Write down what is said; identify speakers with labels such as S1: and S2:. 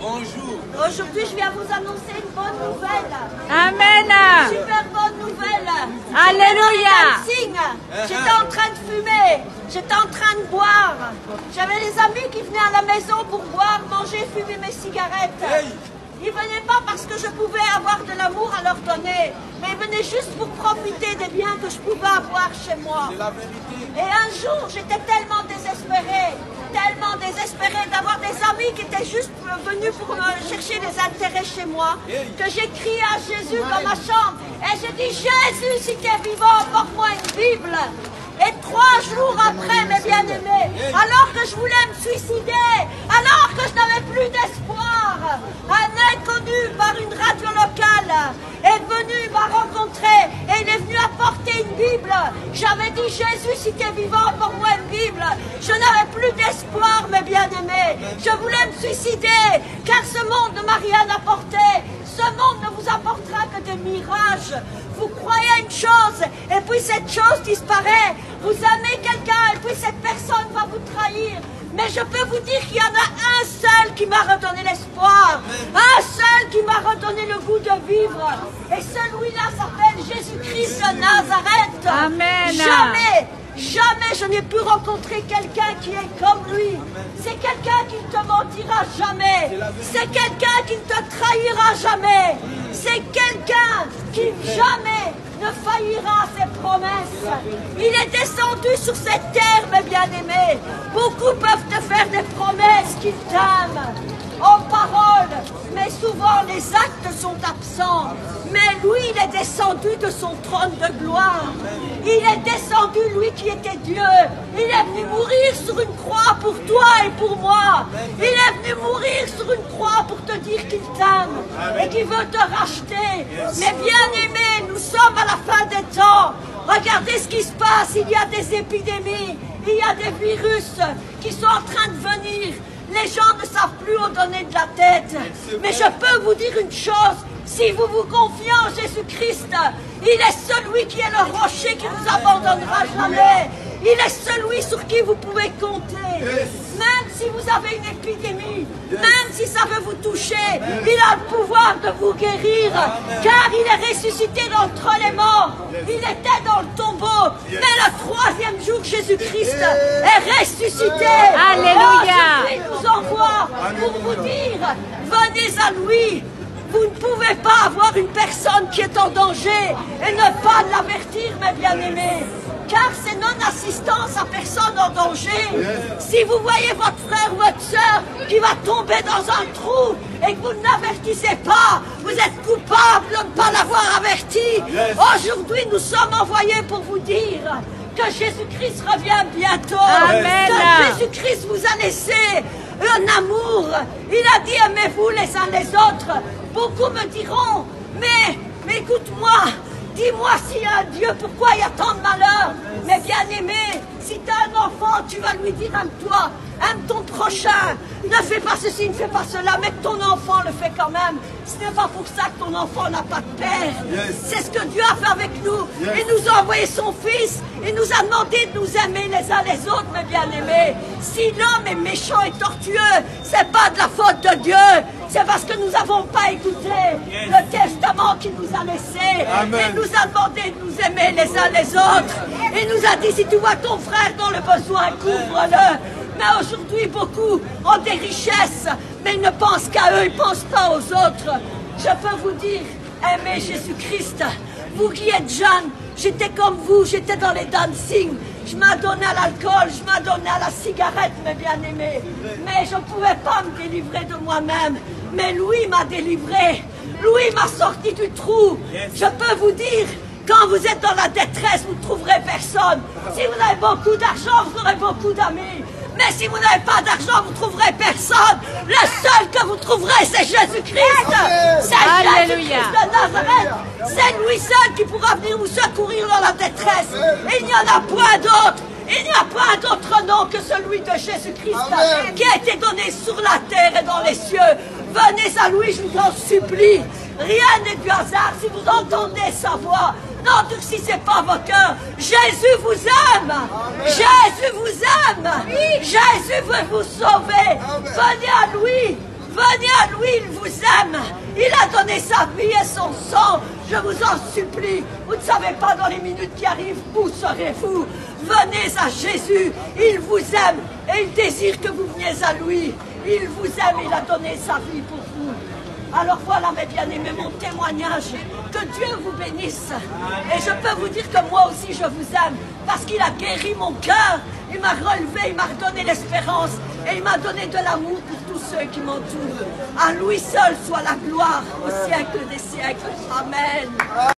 S1: Bonjour.
S2: Aujourd'hui, je viens vous annoncer une bonne nouvelle.
S3: Amen.
S2: Une super bonne nouvelle.
S3: Alléluia.
S2: J'étais en train de fumer. J'étais en train de boire. J'avais des amis qui venaient à la maison pour boire, manger, fumer mes cigarettes.
S1: Hey.
S2: Ils venaient pas parce que je pouvais avoir de l'amour à leur donner, mais ils venaient juste pour profiter des biens que je pouvais avoir chez moi.
S1: C'est la vérité.
S2: Et un jour, j'étais tellement désespérée d'avoir des amis qui étaient juste venus pour me chercher des intérêts chez moi, que j'ai crié à Jésus dans ma chambre. Et j'ai dit, Jésus, si tu es vivant, apporte-moi une Bible. Et 3 jours après, mes bien-aimés, alors que je voulais me suicider, alors que je n'avais plus d'espoir, un inconnu par une radio locale est venu, m'a rencontré et il est venu apporter une Bible. J'avais dit, Jésus, si tu es vivant, apporte-moi une Bible. Je n'avais plus d'espoir, mes bien-aimés. Je voulais me suicider, car ce monde ne m'a rien apporté. Ce monde ne vous apportera que des mirages. Vous croyez à une chose, et puis cette chose disparaît. Vous aimez quelqu'un, et puis cette personne va vous trahir. Mais je peux vous dire qu'il y en a un seul qui m'a redonné l'espoir. Un seul qui m'a redonné le goût de vivre. Et celui-là s'appelle Jésus-Christ de Nazareth.
S3: Amen.
S2: Jamais je n'ai pu rencontrer quelqu'un qui est comme lui. C'est quelqu'un qui ne te mentira jamais. C'est quelqu'un qui ne te trahira jamais. C'est quelqu'un qui jamais ne faillira à ses promesses. Il est descendu sur cette terre, mes bien-aimés. Beaucoup peuvent te faire des promesses qu'ils t'aiment en parole, mais souvent les actes sont absents. Mais lui, il est descendu de son trône de gloire. Il est descendu, lui qui était Dieu. Il est venu mourir sur une croix pour toi et pour moi. Il est venu mourir sur une croix pour te dire qu'il t'aime et qu'il veut te racheter. Mais bien-aimés, nous sommes à la fin des temps. Regardez ce qui se passe. Il y a des épidémies, il y a des virus qui sont en train de venir. Les gens ne savent plus où donner de la tête. Mais je peux vous dire une chose, si vous vous confiez en Jésus-Christ, il est celui qui est le rocher qui ne vous abandonnera jamais. Il est celui sur qui vous pouvez compter. Même si vous avez une épidémie, même si ça veut vous toucher, il a le pouvoir de vous guérir. Car il est ressuscité d'entre les morts. Il était dans le tombeau. Mais le 3e jour, Jésus-Christ est ressuscité.
S3: Alléluia.
S2: Et nous envoie pour vous dire, venez à lui. Vous ne pouvez pas avoir une personne qui est en danger et ne pas l'avertir, mes bien-aimés. Car c'est non-assistance à personne en danger. Si vous voyez votre frère ou votre soeur qui va tomber dans un trou et que vous ne l'avertissez pas, vous êtes coupable de ne pas l'avoir averti. Aujourd'hui, nous sommes envoyés pour vous dire que Jésus-Christ revient bientôt.
S3: Amen.
S2: Que Jésus-Christ vous a laissé un amour. Il a dit, aimez-vous les uns les autres. Beaucoup me diront, mais écoute-moi, dis-moi s'il y a un Dieu, pourquoi il y a tant de malheur? Mais bien-aimé, si tu as un enfant, tu vas lui dire, aime-toi, aime ton prochain, ne fais pas ceci, ne fais pas cela, mais ton enfant le fait quand même. Ce n'est pas pour ça que ton enfant n'a pas de père. C'est ce que Dieu a fait avec nous. Il nous a envoyé son Fils. Il nous a demandé de nous aimer les uns les autres, mes bien-aimés. Si l'homme est méchant et tortueux, c'est pas de la faute de Dieu. C'est parce que nous n'avons pas écouté le testament qu'il nous a laissé. Il nous a demandé de nous aimer les uns les autres. Il nous a dit, si tu vois ton frère dans le besoin, couvre-le. Mais aujourd'hui, beaucoup ont des richesses, mais ils ne pensent qu'à eux, ils ne pensent pas aux autres. Je peux vous dire, aimez Jésus-Christ. Vous qui êtes jeunes, j'étais comme vous, j'étais dans les dancing. Je m'adonnais à l'alcool, je m'adonnais à la cigarette, mes bien-aimés. Mais je ne pouvais pas me délivrer de moi-même. Mais lui m'a délivré. Lui m'a sorti du trou. Je peux vous dire, quand vous êtes dans la détresse, vous ne trouverez personne. Si vous avez beaucoup d'argent, vous aurez beaucoup d'amis. Mais si vous n'avez pas d'argent, vous ne trouverez personne. Le seul que vous trouverez, c'est Jésus-Christ. C'est Jésus-Christ de Nazareth. C'est lui seul qui pourra venir vous secourir dans la détresse. Il n'y en a point d'autre. Il n'y a pas d'autre nom que celui de Jésus-Christ qui a été donné sur la terre et dans les cieux. Venez à lui, je vous en supplie. Rien n'est du hasard. Si vous entendez sa voix, n'endurcissez pas vos cœurs. Jésus vous aime. Jésus vous aime. Jésus veut vous sauver. Venez à lui. Venez à lui, il vous aime. Il a donné sa vie et son sang. Je vous en supplie. Vous ne savez pas dans les minutes qui arrivent où serez-vous. Venez à Jésus. Il vous aime et il désire que vous veniez à lui. Il vous aime et il a donné sa vie pour vous. Alors voilà mes bien-aimés, mon témoignage. Que Dieu vous bénisse. Et je peux vous dire que moi aussi je vous aime. Parce qu'il a guéri mon cœur. Il m'a relevé, il m'a redonné l'espérance. Et il m'a donné de l'amour pour tous ceux qui m'entourent. À lui seul soit la gloire au siècle des siècles. Amen.